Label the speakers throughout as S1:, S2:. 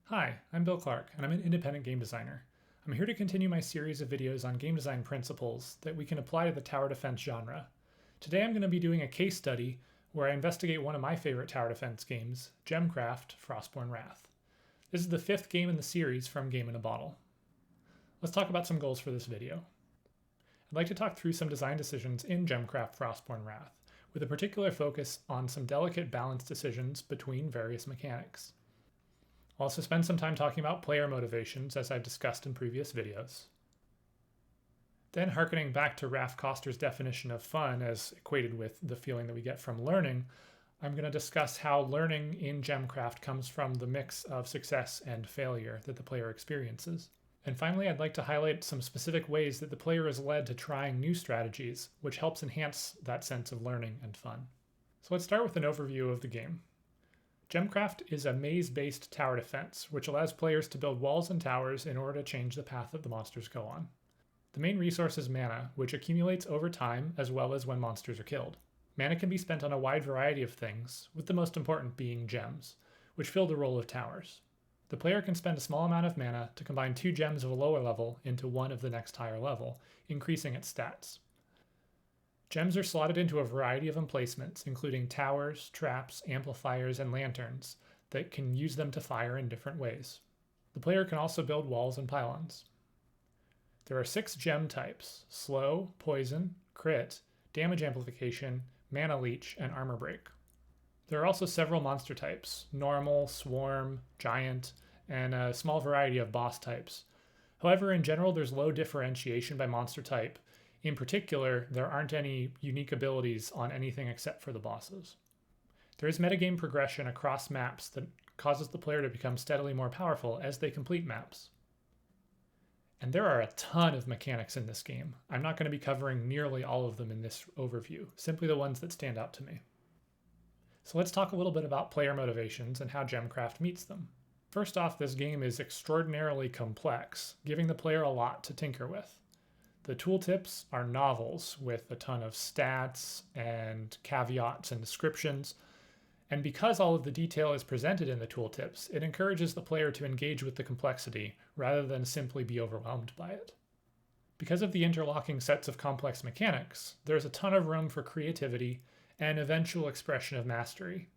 S1: Hi, I'm Bill Clark, and I'm an independent game designer. I'm here to continue my series of videos on game design principles that we can apply to the tower defense genre. Today I'm going to be doing a case study where I investigate one of my favorite tower defense games, GemCraft Frostborn Wrath. This is the fifth game in the series from Game in a Bottle. Let's talk about some goals for this video. I'd like to talk through some design decisions in GemCraft Frostborn Wrath, with a particular focus on some delicate balance decisions between various mechanics. I'll also spend some time talking about player motivations, as I've discussed in previous videos. Then, harkening back to Ralph Koster's definition of fun as equated with the feeling that we get from learning, I'm going to discuss how learning in GemCraft comes from the mix of success and failure that the player experiences. And finally, I'd like to highlight some specific ways that the player is led to trying new strategies, which helps enhance that sense of learning and fun. So let's start with an overview of the game. GemCraft is a maze-based tower defense, which allows players to build walls and towers in order to change the path that the monsters go on. The main resource is mana, which accumulates over time as well as when monsters are killed. Mana can be spent on a wide variety of things, with the most important being gems, which fill the role of towers. The player can spend a small amount of mana to combine 2 gems of a lower level into one of the next higher level, increasing its stats. Gems are slotted into a variety of emplacements, including towers, traps, amplifiers, and lanterns, that can use them to fire in different ways. The player can also build walls and pylons. There are 6 gem types: slow, poison, crit, damage amplification, mana leech, and armor break. There are also several monster types: normal, swarm, giant, and a small variety of boss types. However, in general, there's low differentiation by monster type. In particular, there aren't any unique abilities on anything except for the bosses. There is metagame progression across maps that causes the player to become steadily more powerful as they complete maps. And there are a ton of mechanics in this game. I'm not going to be covering nearly all of them in this overview, simply the ones that stand out to me. So let's talk a little bit about player motivations and how GemCraft meets them. First off, this game is extraordinarily complex, giving the player a lot to tinker with. The tooltips are novels with a ton of stats and caveats and descriptions, and because all of the detail is presented in the tooltips, it encourages the player to engage with the complexity rather than simply be overwhelmed by it. Because of the interlocking sets of complex mechanics, there's a ton of room for creativity and eventual expression of mastery.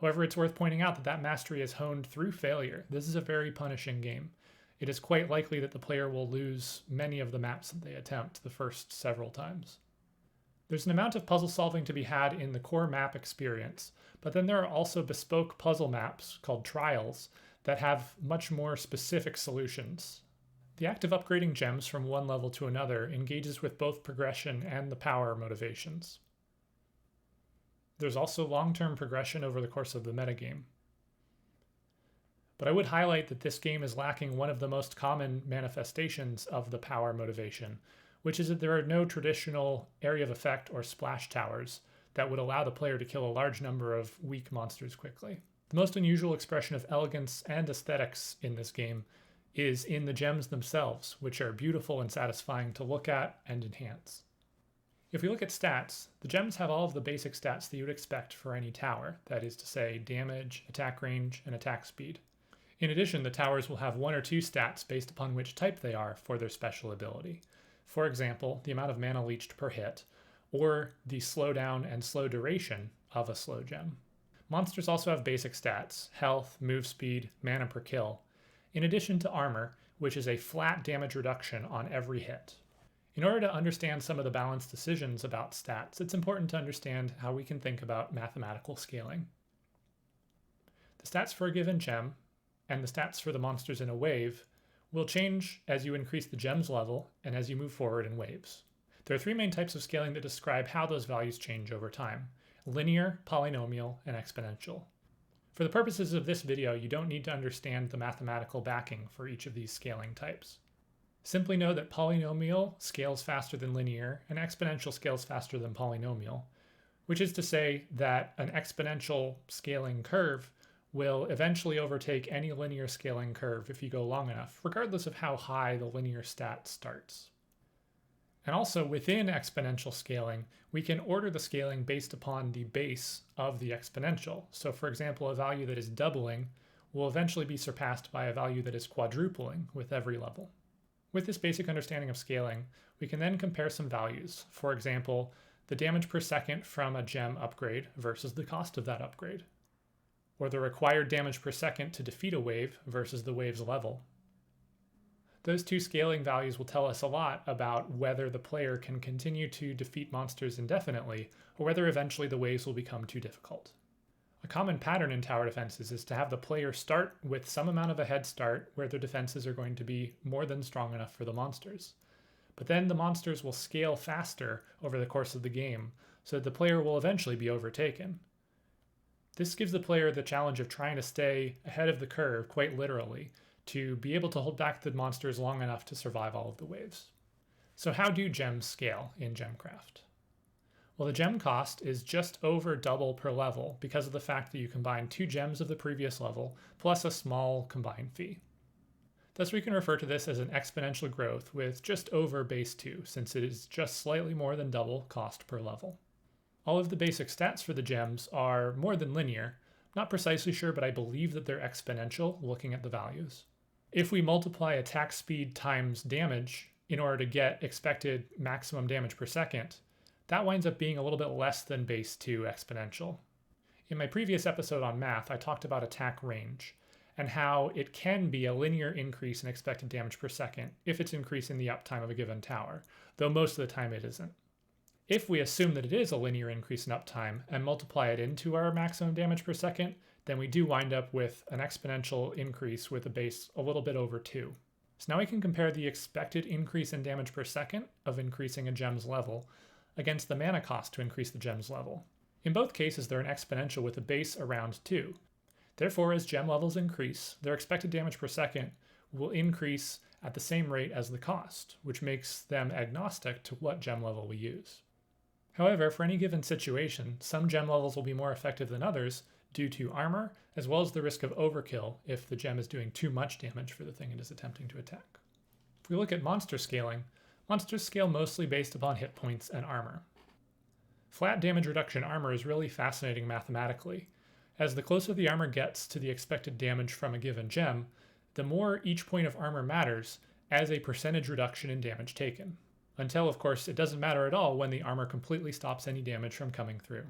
S1: However, it's worth pointing out that that mastery is honed through failure. This is a very punishing game. It is quite likely that the player will lose many of the maps that they attempt the first several times. There's an amount of puzzle solving to be had in the core map experience, but then there are also bespoke puzzle maps called trials that have much more specific solutions. The act of upgrading gems from one level to another engages with both progression and the power motivations. There's also long-term progression over the course of the metagame. But I would highlight that this game is lacking one of the most common manifestations of the power motivation, which is that there are no traditional area of effect or splash towers that would allow the player to kill a large number of weak monsters quickly. The most unusual expression of elegance and aesthetics in this game is in the gems themselves, which are beautiful and satisfying to look at and enhance. If we look at stats, the gems have all of the basic stats that you would expect for any tower, that is to say damage, attack range, and attack speed. In addition, the towers will have 1 or 2 stats based upon which type they are for their special ability. For example, the amount of mana leached per hit, or the slowdown and slow duration of a slow gem. Monsters also have basic stats: health, move speed, mana per kill, in addition to armor, which is a flat damage reduction on every hit. In order to understand some of the balance decisions about stats, it's important to understand how we can think about mathematical scaling. The stats for a given gem and the stats for the monsters in a wave will change as you increase the gem's level and as you move forward in waves. There are 3 main types of scaling that describe how those values change over time: linear, polynomial, and exponential. For the purposes of this video, you don't need to understand the mathematical backing for each of these scaling types. Simply know that polynomial scales faster than linear and exponential scales faster than polynomial, which is to say that an exponential scaling curve will eventually overtake any linear scaling curve if you go long enough, regardless of how high the linear stat starts. And also within exponential scaling, we can order the scaling based upon the base of the exponential. So for example, a value that is doubling will eventually be surpassed by a value that is quadrupling with every level. With this basic understanding of scaling, we can then compare some values. For example, the damage per second from a gem upgrade versus the cost of that upgrade, or the required damage per second to defeat a wave versus the wave's level. Those two scaling values will tell us a lot about whether the player can continue to defeat monsters indefinitely, or whether eventually the waves will become too difficult. A common pattern in tower defenses is to have the player start with some amount of a head start where their defenses are going to be more than strong enough for the monsters. But then the monsters will scale faster over the course of the game, so that the player will eventually be overtaken. This gives the player the challenge of trying to stay ahead of the curve, quite literally, to be able to hold back the monsters long enough to survive all of the waves. So how do gems scale in GemCraft? Well, the gem cost is just over double per level because of the fact that you combine 2 gems of the previous level plus a small combined fee. Thus we can refer to this as an exponential growth with just over base 2, since it is just slightly more than double cost per level. All of the basic stats for the gems are more than linear. Not precisely sure, but I believe that they're exponential looking at the values. If we multiply attack speed times damage in order to get expected maximum damage per second, that winds up being a little bit less than base 2 exponential. In my previous episode on math, I talked about attack range and how it can be a linear increase in expected damage per second if it's increasing the uptime of a given tower, though most of the time it isn't. If we assume that it is a linear increase in uptime and multiply it into our maximum damage per second, then we do wind up with an exponential increase with a base a little bit over 2. So now we can compare the expected increase in damage per second of increasing a gem's level against the mana cost to increase the gem's level. In both cases, they're an exponential with a base around 2. Therefore, as gem levels increase, their expected damage per second will increase at the same rate as the cost, which makes them agnostic to what gem level we use. However, for any given situation, some gem levels will be more effective than others due to armor, as well as the risk of overkill if the gem is doing too much damage for the thing it is attempting to attack. If we look at monster scaling, monsters scale mostly based upon hit points and armor. Flat damage reduction armor is really fascinating mathematically, as the closer the armor gets to the expected damage from a given gem, the more each point of armor matters as a percentage reduction in damage taken. Until, of course, it doesn't matter at all when the armor completely stops any damage from coming through.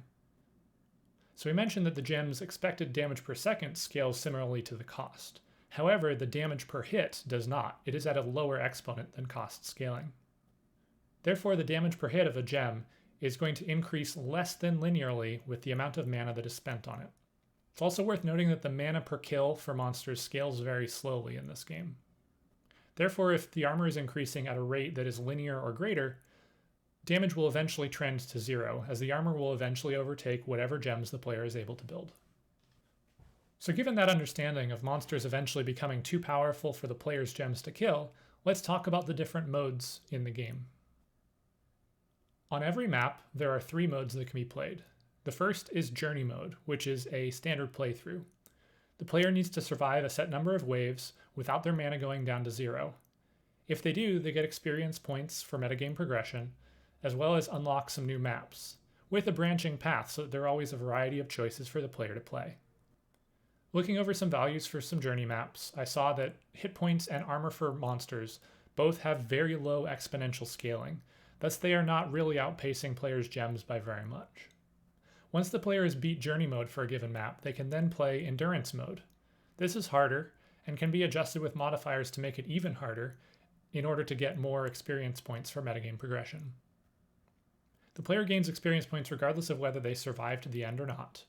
S1: So we mentioned that the gem's expected damage per second scales similarly to the cost. However, the damage per hit does not. It is at a lower exponent than cost scaling. Therefore, the damage per hit of a gem is going to increase less than linearly with the amount of mana that is spent on it. It's also worth noting that the mana per kill for monsters scales very slowly in this game. Therefore, if the armor is increasing at a rate that is linear or greater, damage will eventually trend to 0, as the armor will eventually overtake whatever gems the player is able to build. So given that understanding of monsters eventually becoming too powerful for the player's gems to kill, let's talk about the different modes in the game. On every map, there are 3 modes that can be played. The first is Journey Mode, which is a standard playthrough. The player needs to survive a set number of waves without their mana going down to 0. If they do, they get experience points for metagame progression, as well as unlock some new maps, with a branching path so that there are always a variety of choices for the player to play. Looking over some values for some journey maps, I saw that hit points and armor for monsters both have very low exponential scaling, thus they are not really outpacing players' gems by very much. Once the player has beat Journey Mode for a given map, they can then play Endurance Mode. This is harder, and can be adjusted with modifiers to make it even harder in order to get more experience points for metagame progression. The player gains experience points regardless of whether they survive to the end or not.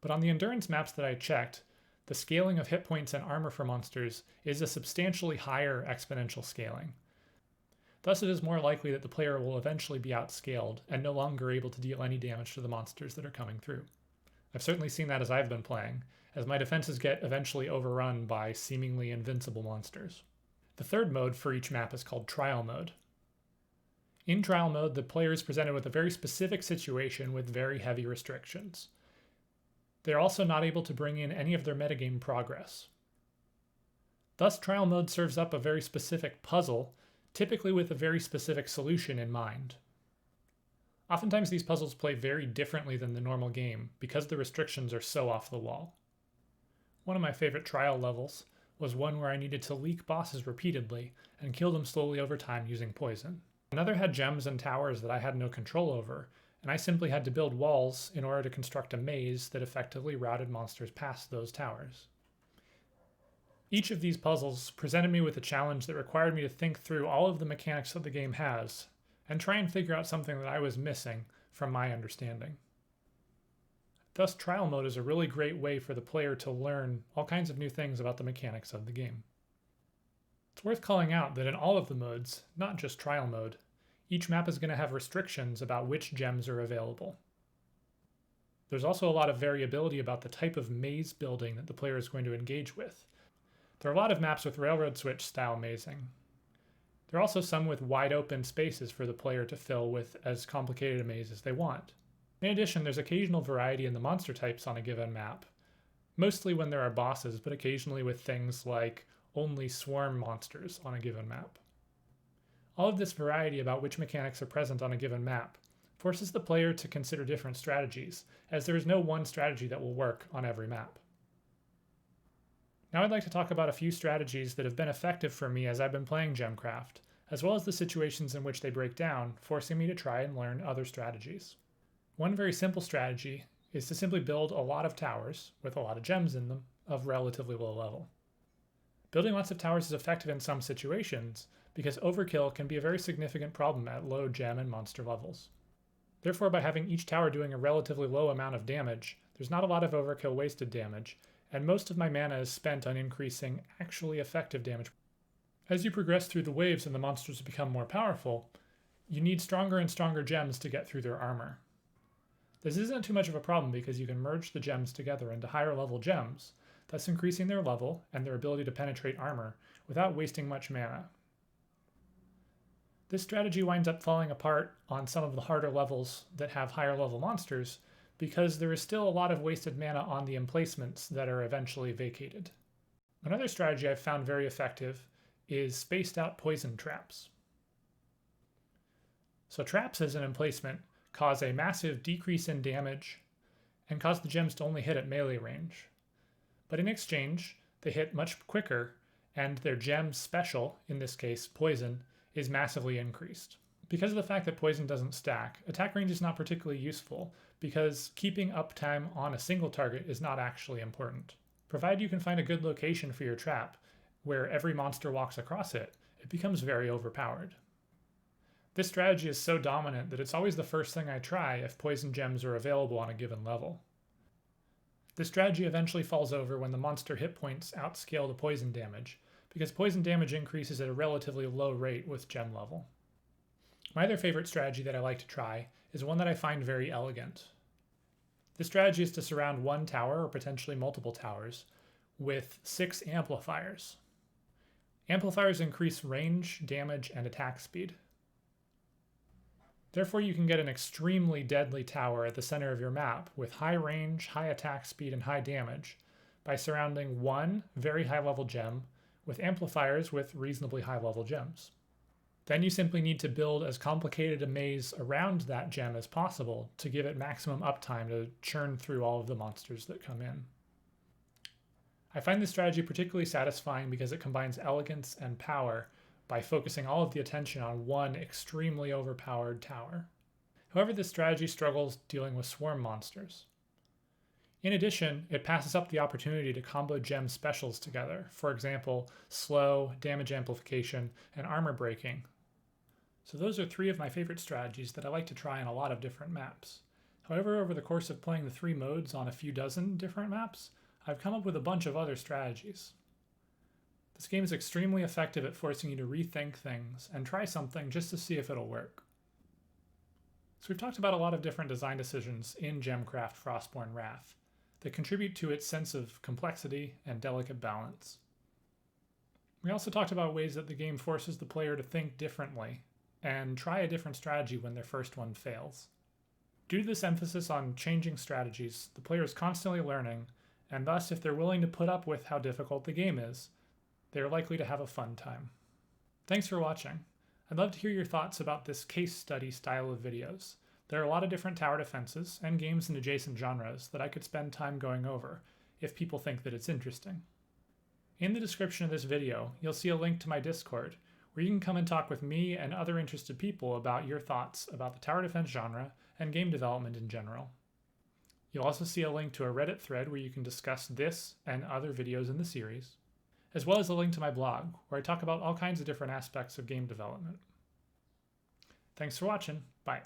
S1: But on the endurance maps that I checked, the scaling of hit points and armor for monsters is a substantially higher exponential scaling. Thus it is more likely that the player will eventually be outscaled and no longer able to deal any damage to the monsters that are coming through. I've certainly seen that as I've been playing, as my defenses get eventually overrun by seemingly invincible monsters. The third mode for each map is called Trial Mode. In Trial Mode, the player is presented with a very specific situation with very heavy restrictions. They are also not able to bring in any of their metagame progress. Thus, Trial Mode serves up a very specific puzzle, typically with a very specific solution in mind. Oftentimes these puzzles play very differently than the normal game because the restrictions are so off the wall. One of my favorite trial levels was one where I needed to leak bosses repeatedly and kill them slowly over time using poison. Another had gems and towers that I had no control over, and I simply had to build walls in order to construct a maze that effectively routed monsters past those towers. Each of these puzzles presented me with a challenge that required me to think through all of the mechanics that the game has and try and figure out something that I was missing from my understanding. Thus, trial mode is a really great way for the player to learn all kinds of new things about the mechanics of the game. It's worth calling out that in all of the modes, not just trial mode, each map is going to have restrictions about which gems are available. There's also a lot of variability about the type of maze building that the player is going to engage with. There are a lot of maps with railroad switch style mazing. There are also some with wide open spaces for the player to fill with as complicated a maze as they want. In addition, there's occasional variety in the monster types on a given map, mostly when there are bosses, but occasionally with things like only swarm monsters on a given map. All of this variety about which mechanics are present on a given map forces the player to consider different strategies, as there is no one strategy that will work on every map. Now I'd like to talk about a few strategies that have been effective for me as I've been playing GemCraft, as well as the situations in which they break down, forcing me to try and learn other strategies. One very simple strategy is to simply build a lot of towers, with a lot of gems in them, of relatively low level. Building lots of towers is effective in some situations, because overkill can be a very significant problem at low gem and monster levels. Therefore, by having each tower doing a relatively low amount of damage, there's not a lot of overkill wasted damage, and most of my mana is spent on increasing actually effective damage. As you progress through the waves and the monsters become more powerful, you need stronger and stronger gems to get through their armor. This isn't too much of a problem because you can merge the gems together into higher level gems, thus increasing their level and their ability to penetrate armor without wasting much mana. This strategy winds up falling apart on some of the harder levels that have higher level monsters, because there is still a lot of wasted mana on the emplacements that are eventually vacated. Another strategy I've found very effective is spaced out poison traps. So traps as an emplacement cause a massive decrease in damage and cause the gems to only hit at melee range. But in exchange, they hit much quicker and their gem special, in this case poison, is massively increased. Because of the fact that poison doesn't stack, attack range is not particularly useful because keeping uptime on a single target is not actually important. Provided you can find a good location for your trap, where every monster walks across it, it becomes very overpowered. This strategy is so dominant that it's always the first thing I try if poison gems are available on a given level. This strategy eventually falls over when the monster hit points outscale the poison damage, because poison damage increases at a relatively low rate with gem level. My other favorite strategy that I like to try is one that I find very elegant. This strategy is to surround one tower, or potentially multiple towers, with 6 amplifiers. Amplifiers increase range, damage, and attack speed. Therefore, you can get an extremely deadly tower at the center of your map with high range, high attack speed, and high damage by surrounding one very high-level gem with amplifiers with reasonably high-level gems. Then you simply need to build as complicated a maze around that gem as possible to give it maximum uptime to churn through all of the monsters that come in. I find this strategy particularly satisfying because it combines elegance and power by focusing all of the attention on one extremely overpowered tower. However, this strategy struggles dealing with swarm monsters. In addition, it passes up the opportunity to combo gem specials together, for example, slow, damage amplification, and armor breaking. So those are 3 of my favorite strategies that I like to try on a lot of different maps. However, over the course of playing the 3 modes on a few dozen different maps, I've come up with a bunch of other strategies. This game is extremely effective at forcing you to rethink things and try something just to see if it'll work. So we've talked about a lot of different design decisions in GemCraft Frostborn Wrath that contribute to its sense of complexity and delicate balance. We also talked about ways that the game forces the player to think differently and try a different strategy when their first one fails. Due to this emphasis on changing strategies, the player is constantly learning, and thus if they're willing to put up with how difficult the game is, they're likely to have a fun time. Thanks for watching. I'd love to hear your thoughts about this case study style of videos. There are a lot of different tower defenses and games in adjacent genres that I could spend time going over, if people think that it's interesting. In the description of this video, you'll see a link to my Discord, where you can come and talk with me and other interested people about your thoughts about the tower defense genre and game development in general. You'll also see a link to a Reddit thread where you can discuss this and other videos in the series, as well as a link to my blog, where I talk about all kinds of different aspects of game development. Thanks for watching. Bye.